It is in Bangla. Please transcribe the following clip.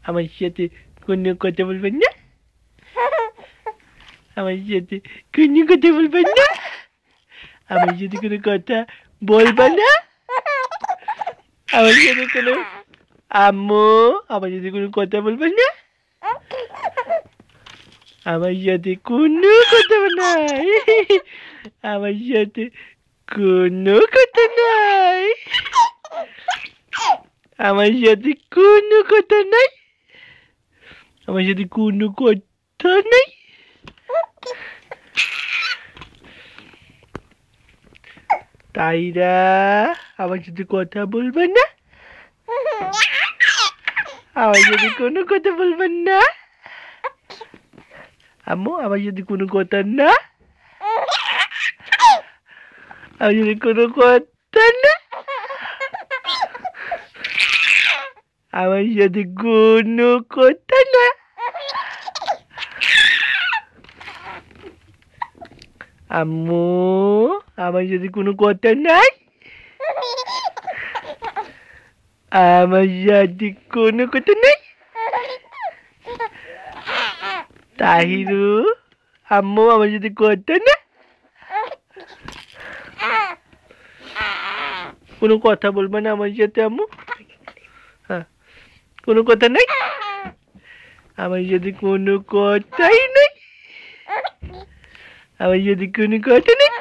আমার সাথে কোনো কথা বলবেন না? আমার সাথে কোনো কথা বলবেন না? আমার সাথে কোনো কথা বলবে না? আমার সাথে কোনো আম্মু আমার সাথে কোনো কথা বলবেন না? আমার সাথে কোনো কথা নাই। আমার সাথে কোনো কথা নাই। আমার সাথে কোনো কথা নাই। আমার সাথে কোনো কথা নাই। তাইরা আমার সাথে কথা বলবেন না? আমার সাথে কোনো কথা বলবেন না? আম্মু আমার সাথে কোনো কথা না? আমার সাথে কোনো কথা না? আমার সাথে কোনো কথা না? আম্মু আমার সাথে কোনো কথা নাই? আমার সাথে কোনো কথা নাই? তাহিরু আম্মু আমার সাথে কথা না? কোনো কথা বলবে না আমার সাথে আম্মু? হ্যাঁ, কোনো কথা নাই? আমার সাথে কোনো কথাই নেই? আমার সাথে কোনো কথা নেই?